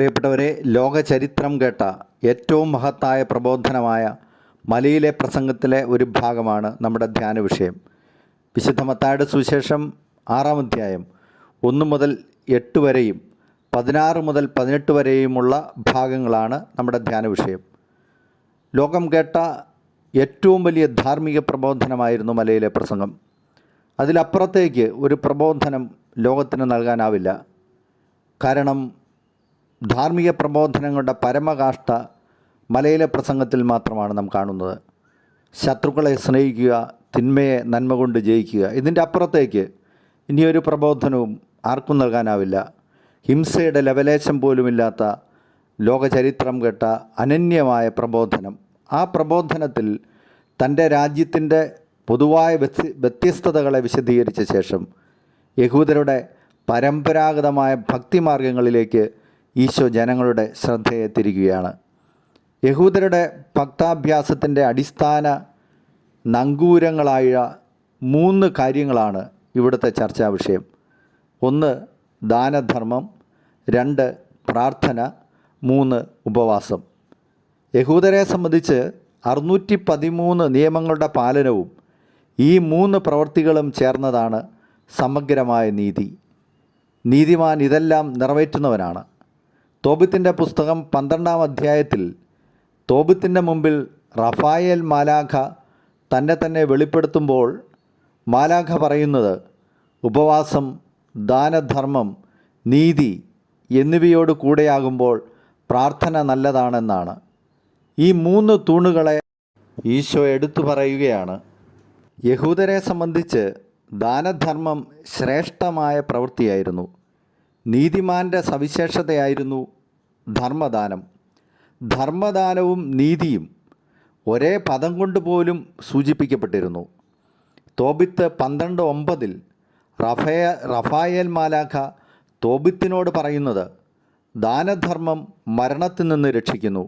പ്രിയപ്പെട്ടവരെ, ലോക ചരിത്രം കേട്ട ഏറ്റവും മഹത്തായ പ്രബോധനമായ മലയിലെ പ്രസംഗത്തിലെ ഒരു ഭാഗമാണ് നമ്മുടെ ധ്യാന വിഷയം. വിശുദ്ധ മത്തായിയുടെ സുവിശേഷം 6-ാം അധ്യായം 1 മുതൽ 8 വരെയും 16 മുതൽ 18 വരെയുമുള്ള ഭാഗങ്ങളാണ് നമ്മുടെ ധ്യാന വിഷയം. ലോകം കേട്ട ഏറ്റവും വലിയ ധാർമ്മിക പ്രബോധനമായിരുന്നു മലയിലെ പ്രസംഗം. അതിലപ്പുറത്തേക്ക് ഒരു പ്രബോധനം ലോകത്തിന് നൽകാനാവില്ല. കാരണം ധാർമ്മിക പ്രബോധനങ്ങളുടെ പരമകാഷ്ഠ മലയിലെ പ്രസംഗത്തിൽ മാത്രമാണ് നാം കാണുന്നത്. ശത്രുക്കളെ സ്നേഹിക്കുക, തിന്മയെ നന്മ കൊണ്ട് ജയിക്കുക. ഇതിൻ്റെ അപ്പുറത്തേക്ക് ഇനിയൊരു പ്രബോധനവും ആർക്കും നൽകാനാവില്ല. ഹിംസയുടെ ലവലേശം പോലുമില്ലാത്ത ലോകചരിത്രം കേട്ട അനന്യമായ പ്രബോധനം. ആ പ്രബോധനത്തിൽ തൻ്റെ രാജ്യത്തിൻ്റെ പൊതുവായ വ്യത്യസ്തതകളെ വിശദീകരിച്ച ശേഷം യഹൂദരുടെ പരമ്പരാഗതമായ ഭക്തിമാർഗങ്ങളിലേക്ക് ഈശോ ജനങ്ങളുടെ ശ്രദ്ധയെ തിരിക്കുകയാണ്. യഹൂദരുടെ ഭക്താഭ്യാസത്തിൻ്റെ അടിസ്ഥാന നങ്കൂരങ്ങളായ 3 കാര്യങ്ങളാണ് ഇവിടുത്തെ ചർച്ചാ വിഷയം. 1 ദാനധർമ്മം, 2 പ്രാർത്ഥന, 3 ഉപവാസം. യഹൂദരെ സംബന്ധിച്ച് 613 നിയമങ്ങളുടെ പാലനവും ഈ 3 പ്രവൃത്തികളും ചേർന്നതാണ് സമഗ്രമായ നീതി. നീതിമാൻ ഇതെല്ലാം നിറവേറ്റുന്നവനാണ്. തോബിത്തിൻ്റെ പുസ്തകം 12-ാം അധ്യായത്തിൽ തോബിത്തിൻ്റെ മുമ്പിൽ റഫായേൽ മാലാഖ തന്നെ വെളിപ്പെടുത്തുമ്പോൾ മാലാഖ പറയുന്നത് ഉപവാസം, ദാനധർമ്മം, നീതി എന്നിവയോട് കൂടെയാകുമ്പോൾ പ്രാർത്ഥന നല്ലതാണെന്നാണ്. ഈ 3 തൂണുകളെ ഈശോ എടുത്തു പറയുകയാണ്. യഹൂദരെ സംബന്ധിച്ച് ദാനധർമ്മം ശ്രേഷ്ഠമായ പ്രവൃത്തിയായിരുന്നു. നീതിമാൻ്റെ സവിശേഷതയായിരുന്നു ധർമ്മദാനം. ധർമ്മദാനവും നീതിയും ഒരേ പദം കൊണ്ട് പോലും സൂചിപ്പിക്കപ്പെട്ടിരുന്നു. തോബിത്ത് 12:9 റഫായേൽ മാലാഖ തോബിത്തിനോട് പറയുന്നത് ദാനധർമ്മം മരണത്തിൽ നിന്ന് രക്ഷിക്കുന്നു,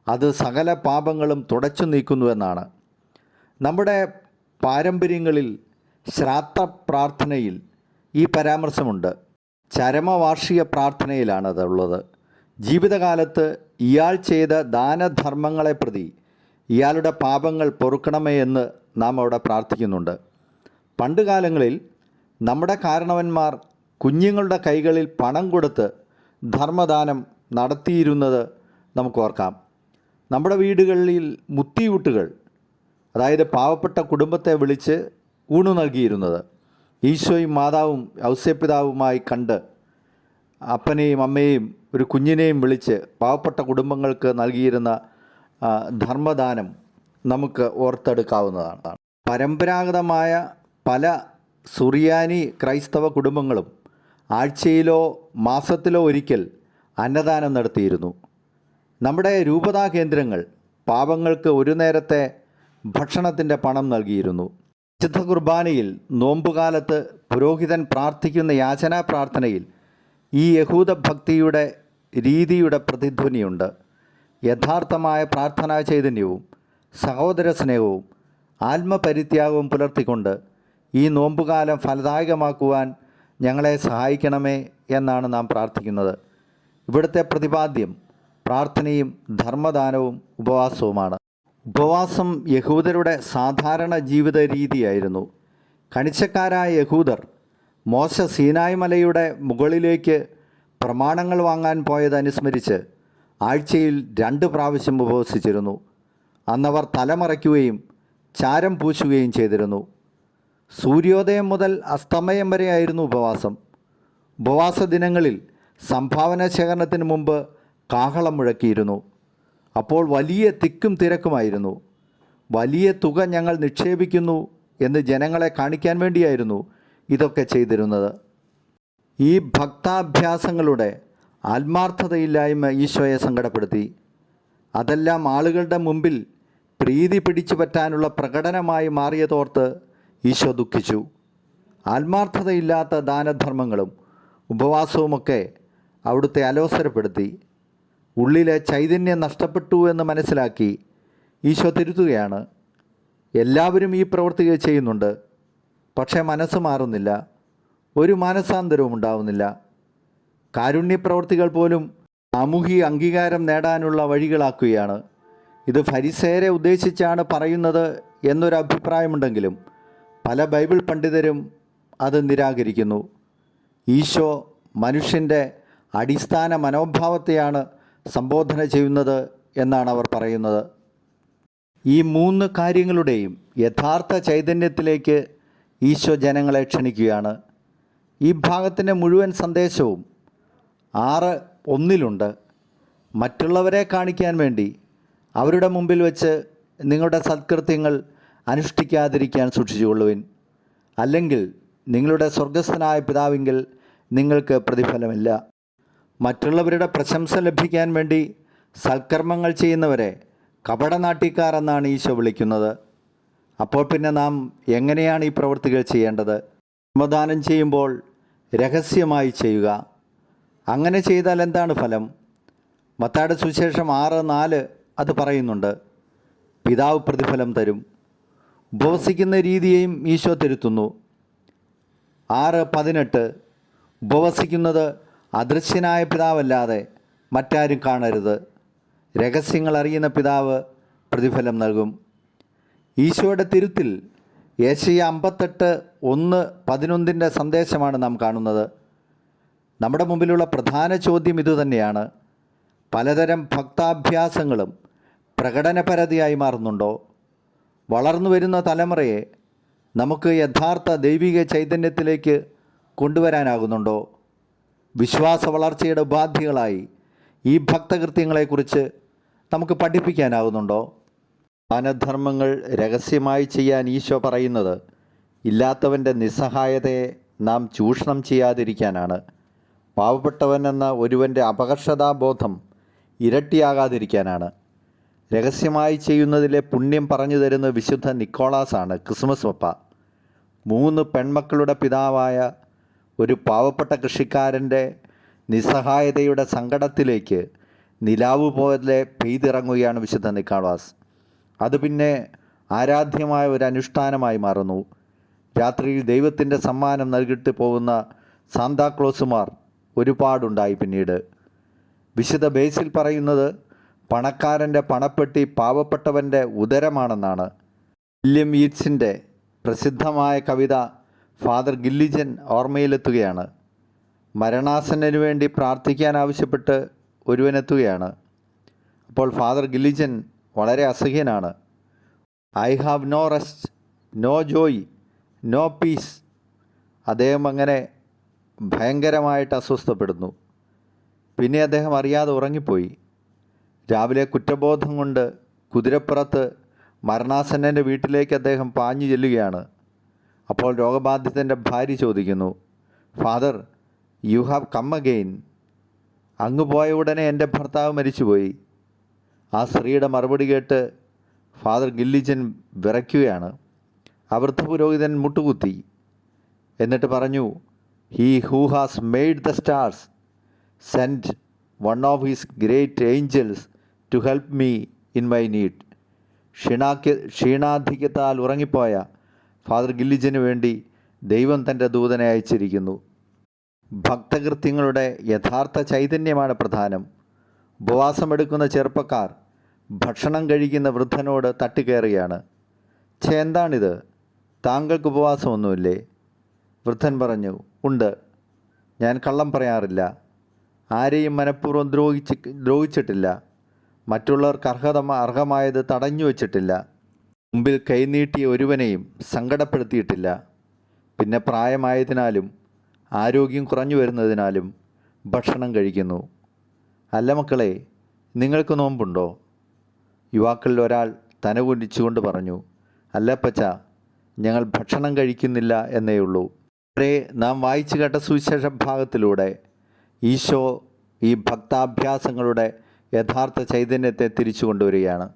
അത് സകല പാപങ്ങളും തുടച്ചു നീക്കുന്നുവെന്നാണ്. നമ്മുടെ പാരമ്പര്യങ്ങളിൽ ശ്രാദ്ധ പ്രാർത്ഥനയിൽ ഈ പരാമർശമുണ്ട്. ചരമവാർഷിക പ്രാർത്ഥനയിലാണതുള്ളത്. ജീവിതകാലത്ത് ഇയാൾ ചെയ്ത ദാനധർമ്മങ്ങളെ പ്രതി ഇയാളുടെ പാപങ്ങൾ പൊറുക്കണമേ എന്ന് നാം അവിടെ പ്രാർത്ഥിക്കുന്നുണ്ട്. പണ്ടുകാലങ്ങളിൽ നമ്മുടെ കാരണവന്മാർ കുഞ്ഞുങ്ങളുടെ കൈകളിൽ പണം കൊടുത്ത് ധർമ്മദാനം നടത്തിയിരുന്നത് നമുക്ക് ഓർക്കാം. നമ്മുടെ വീടുകളിൽ മുത്തിയൂട്ടുകൾ, അതായത് പാവപ്പെട്ട കുടുംബത്തെ വിളിച്ച് ഊണു നൽകിയിരുന്നത്. ഈശോയും മാതാവും ഔസേപ്പിതാവുമായി കണ്ട് അപ്പനെയും അമ്മയെയും ഒരു കുഞ്ഞിനെയും വിളിച്ച് പാവപ്പെട്ട കുടുംബങ്ങൾക്ക് നൽകിയിരുന്ന ധർമ്മദാനം നമുക്ക് ഓർത്തെടുക്കാവുന്നതാണ്. പരമ്പരാഗതമായ പല സുറിയാനി ക്രൈസ്തവ കുടുംബങ്ങളും ആഴ്ചയിലോ മാസത്തിലോ ഒരിക്കൽ അന്നദാനം നടത്തിയിരുന്നു. നമ്മുടെ രൂപതാ കേന്ദ്രങ്ങൾ പാവങ്ങൾക്ക് ഒരു നേരത്തെ ഭക്ഷണത്തിൻ്റെ പണം നൽകിയിരുന്നു. വിശുദ്ധ കുർബാനയിൽ നോമ്പുകാലത്ത് പുരോഹിതൻ പ്രാർത്ഥിക്കുന്ന യാചനാ പ്രാർത്ഥനയിൽ ഈ യഹൂദ ഭക്തിയുടെ രീതിയുടെ പ്രതിധ്വനിയുണ്ട്. യഥാർത്ഥമായ പ്രാർത്ഥനാ ചൈതന്യവും സഹോദര സ്നേഹവും ആത്മപരിത്യാഗവും പുലർത്തിക്കൊണ്ട് ഈ നോമ്പുകാലം ഫലദായകമാക്കുവാൻ ഞങ്ങളെ സഹായിക്കണമേ എന്നാണ് നാം പ്രാർത്ഥിക്കുന്നത്. ഇവിടുത്തെ പ്രതിപാദ്യം പ്രാർത്ഥനയും ധർമ്മദാനവും ഉപവാസവുമാണ്. ഉപവാസം യഹൂദരുടെ സാധാരണ ജീവിത രീതിയായിരുന്നു. കണിച്ചക്കാരായ യഹൂദർ മോശ സീനായ് മലയുടെ മുകളിലേക്ക് പ്രമാണങ്ങൾ വാങ്ങാൻ പോയതനുസ്മരിച്ച് ആഴ്ചയിൽ 2 പ്രാവശ്യം ഉപവസിച്ചിരുന്നു. അന്നവർ തലമറയ്ക്കുകയും ചാരം പൂശുകയും ചെയ്തിരുന്നു. സൂര്യോദയം മുതൽ അസ്തമയം വരെയായിരുന്നു ഉപവാസം. ഉപവാസ ദിനങ്ങളിൽ സംഭാവന ശേഖരണത്തിന് മുമ്പ് കാഹളം മുഴക്കിയിരുന്നു. അപ്പോൾ വലിയ തിക്കും തിരക്കുമായിരുന്നു. വലിയ തുക ഞങ്ങൾ നിക്ഷേപിക്കുന്നു എന്ന് ജനങ്ങളെ കാണിക്കാൻ വേണ്ടിയായിരുന്നു ഇതൊക്കെ ചെയ്തിരുന്നത്. ഈ ഭക്താഭ്യാസങ്ങളുടെ ആത്മാർത്ഥതയില്ലായ്മ ഈശോയെ സങ്കടപ്പെടുത്തി. അതെല്ലാം ആളുകളുടെ മുമ്പിൽ പ്രീതി പിടിച്ചു പറ്റാനുള്ള പ്രകടനമായി മാറിയതോർത്ത് ഈശോ ദുഃഖിച്ചു. ആത്മാർത്ഥതയില്ലാത്ത ദാനധർമ്മങ്ങളും ഉപവാസവുമൊക്കെ അവിടുത്തെ അലോസരപ്പെടുത്തി. ഉള്ളിലെ ചൈതന്യം നഷ്ടപ്പെട്ടു എന്ന് മനസ്സിലാക്കി ഈശോ തിരുത്തുകയാണ്. എല്ലാവരും ഈ പ്രവൃത്തികൾ ചെയ്യുന്നുണ്ട്, പക്ഷേ മനസ്സ് മാറുന്നില്ല, ഒരു മാനസാന്തരവും ഉണ്ടാവുന്നില്ല. കാരുണ്യപ്രവൃത്തികൾ പോലും സാമൂഹിക അംഗീകാരം നേടാനുള്ള വഴികളാക്കുകയാണ്. ഇത് ഫരിസേയരെ ഉദ്ദേശിച്ചാണ് പറയുന്നത് എന്നൊരു അഭിപ്രായമുണ്ടെങ്കിലും പല ബൈബിൾ പണ്ഡിതരും അത് നിരാകരിക്കുന്നു. ഈശോ മനുഷ്യൻ്റെ അടിസ്ഥാന മനോഭാവത്തെയാണ് സംബോധന ചെയ്യുന്നത് എന്നാണ് അവർ പറയുന്നത്. ഈ 3 കാര്യങ്ങളുടെയും യഥാർത്ഥ ചൈതന്യത്തിലേക്ക് ഈശോ ജനങ്ങളെ ക്ഷണിക്കുകയാണ്. ഈ ഭാഗത്തിൻ്റെ മുഴുവൻ സന്ദേശവും 6:1 മറ്റുള്ളവരെ കാണിക്കാൻ വേണ്ടി അവരുടെ മുമ്പിൽ വെച്ച് നിങ്ങളുടെ സത്കൃത്യങ്ങൾ അനുഷ്ഠിക്കാതിരിക്കാൻ സൂക്ഷിച്ചുകൊള്ളുവിൻ, അല്ലെങ്കിൽ നിങ്ങളുടെ സ്വർഗസ്ഥനായ പിതാവിങ്കിൽ നിങ്ങൾക്ക് പ്രതിഫലമില്ല. മറ്റുള്ളവരുടെ പ്രശംസ ലഭിക്കാൻ വേണ്ടി സൽക്കർമ്മങ്ങൾ ചെയ്യുന്നവരെ കപടനാട്യക്കാർ എന്നാണ് ഈശോ വിളിക്കുന്നത്. അപ്പോൾ പിന്നെ നാം എങ്ങനെയാണ് ഈ പ്രവൃത്തികൾ ചെയ്യേണ്ടത്? സമാധാനം ചെയ്യുമ്പോൾ രഹസ്യമായി ചെയ്യുക. അങ്ങനെ ചെയ്താൽ എന്താണ് ഫലം? മത്തായിയുടെ സുവിശേഷം 6:4 അത് പറയുന്നുണ്ട്. പിതാവ് പ്രതിഫലം തരും. ഉപവസിക്കുന്ന രീതിയെയും ഈശോ തിരുത്തുന്നു. 6:18 ഉപവസിക്കുന്നത് അദൃശ്യനായ പിതാവല്ലാതെ മറ്റാരും കാണരുത്. രഹസ്യങ്ങൾ അറിയുന്ന പിതാവ് പ്രതിഫലം നൽകും. ഈശോയുടെ തിരുത്തിൽ യെശയ്യാ 58:1-11 സന്ദേശമാണ് നാം കാണുന്നത്. നമ്മുടെ മുമ്പിലുള്ള പ്രധാന ചോദ്യം ഇതുതന്നെയാണ്. പലതരം ഭക്താഭ്യാസങ്ങളും പ്രകടനപരതയായി മാറുന്നുണ്ടോ? വളർന്നു വരുന്ന തലമുറയെ നമുക്ക് യഥാർത്ഥ ദൈവിക ചൈതന്യത്തിലേക്ക് കൊണ്ടുവരാനാകുന്നുണ്ടോ? വിശ്വാസ വളർച്ചയുടെ ഉപാധികളായി ഈ ഭക്തകൃത്യങ്ങളെക്കുറിച്ച് നമുക്ക് പഠിപ്പിക്കാനാകുന്നുണ്ടോ? ദാനധർമ്മങ്ങൾ രഹസ്യമായി ചെയ്യാൻ ഈശോ പറയുന്നത് ഇല്ലാത്തവൻ്റെ നിസ്സഹായതയെ നാം ചൂഷണം ചെയ്യാതിരിക്കാനാണ്. പാവപ്പെട്ടവനെന്ന ഒരുവൻ്റെ അപകർഷതാബോധം ഇരട്ടിയാകാതിരിക്കാനാണ്. രഹസ്യമായി ചെയ്യുന്നതിലെ പുണ്യം പറഞ്ഞു തരുന്ന വിശുദ്ധ നിക്കോളാസാണ് ക്രിസ്മസ് പപ്പ. 3 പെൺമക്കളുടെ പിതാവായ ഒരു പാവപ്പെട്ട കൃഷിക്കാരൻ്റെ നിസ്സഹായതയുടെ സങ്കടത്തിലേക്ക് നിലാവ് പോലെ പെയ്തിറങ്ങുകയാണ് വിശുദ്ധ നിക്കോളാസ്. അത് പിന്നെ ആരാധ്യമായ ഒരു അനുഷ്ഠാനമായി മാറുന്നു. രാത്രിയിൽ ദൈവത്തിൻ്റെ സമ്മാനം നൽകിയിട്ട് പോകുന്ന സാന്താക്ലോസുമാർ ഒരുപാടുണ്ടായി. പിന്നീട് വിശുദ്ധ ബേസിൽ പറയുന്നത് പണക്കാരൻ്റെ പണപ്പെട്ടി പാവപ്പെട്ടവൻ്റെ ഉദരമാണെന്നാണ്. വില്യം യീറ്റ്സിൻ്റെ പ്രസിദ്ധമായ കവിത ഫാദർ ഗില്ലിജൻ ഓർമ്മയിലെത്തുകയാണ്. മരണാസന്നനു വേണ്ടി പ്രാർത്ഥിക്കാൻ ആവശ്യപ്പെട്ട് ഒരുവനെത്തുകയാണ്. അപ്പോൾ ഫാദർ ഗില്ലിജൻ വളരെ അസഹ്യനാണ്. I have no rest, no joy, no peace. അദ്ദേഹം അങ്ങനെ ഭയങ്കരമായിട്ട് അസ്വസ്ഥപ്പെടുന്നു. പിന്നെ അദ്ദേഹം അറിയാതെ ഉറങ്ങിപ്പോയി. രാവിലെ കുറ്റബോധം കൊണ്ട് കുതിരപ്പുറത്ത് മരണാസന്നൻ്റെ വീട്ടിലേക്ക് അദ്ദേഹം പാഞ്ഞു ചെല്ലുകയാണ്. അപ്പോൾ രോഗബാധിതൻ്റെ ഭാര്യ ചോദിക്കുന്നു, father, you have come again. അങ്ങ് പോയ ഉടനെ എൻ്റെ ഭർത്താവ് മരിച്ചുപോയി. ആ സ്ത്രീയുടെ മറുപടി കേട്ട് ഫാദർ ഗില്ലിജൻ വിറയ്ക്കുകയാണ്. ആ വൃദ്ധപുരോഹിതൻ മുട്ടുകുത്തി. എന്നിട്ട് പറഞ്ഞു, he who has made the stars sent one of his great angels to help me in my need. ക്ഷീണാധിക്യത്താൽ ഉറങ്ങിപ്പോയ ഫാദർ ഗില്ലിജന് വേണ്ടി ദൈവം തൻ്റെ ദൂതനെ അയച്ചിരിക്കുന്നു. ഭക്തകൃത്യങ്ങളുടെ യഥാർത്ഥ ചൈതന്യമാണ് പ്രധാനം. ഉപവാസമെടുക്കുന്ന ചെറുപ്പക്കാർ ഭക്ഷണം കഴിക്കുന്ന വൃദ്ധനോട് തട്ടിക്കയറുകയാണ്. എന്താണിത്? താങ്കൾക്ക് ഉപവാസമൊന്നുമില്ലേ? വൃദ്ധൻ പറഞ്ഞു, ഉണ്ട്. ഞാൻ കള്ളം പറയാറില്ല, ആരെയും മനഃപൂർവ്വം ദ്രോഹിച്ചിട്ടില്ല, മറ്റുള്ളവർക്ക് അർഹമായത് തടഞ്ഞു വച്ചിട്ടില്ല, മുമ്പിൽ കൈനീട്ടിയ ഒരുവനെയും സങ്കടപ്പെടുത്തിയിട്ടില്ല. പിന്നെ പ്രായമായതിനാലും ആരോഗ്യം കുറഞ്ഞു വരുന്നതിനാലും ഭക്ഷണം കഴിക്കുന്നു. അല്ല മക്കളെ, നിങ്ങൾക്ക് നോമ്പുണ്ടോ? യുവാക്കളിൽ ഒരാൾ തനകുനിച്ചുകൊണ്ട് പറഞ്ഞു, അല്ലപ്പച്ച, ഞങ്ങൾ ഭക്ഷണം കഴിക്കുന്നില്ല എന്നേ ഉള്ളൂ. ഇവിടെ നാം വായിച്ചു കേട്ട സുവിശേഷ ഭാഗത്തിലൂടെ ഈശോ ഈ ഭക്താഭ്യാസങ്ങളുടെ യഥാർത്ഥ ചൈതന്യത്തെ തിരിച്ചു കൊണ്ടുവരികയാണ്.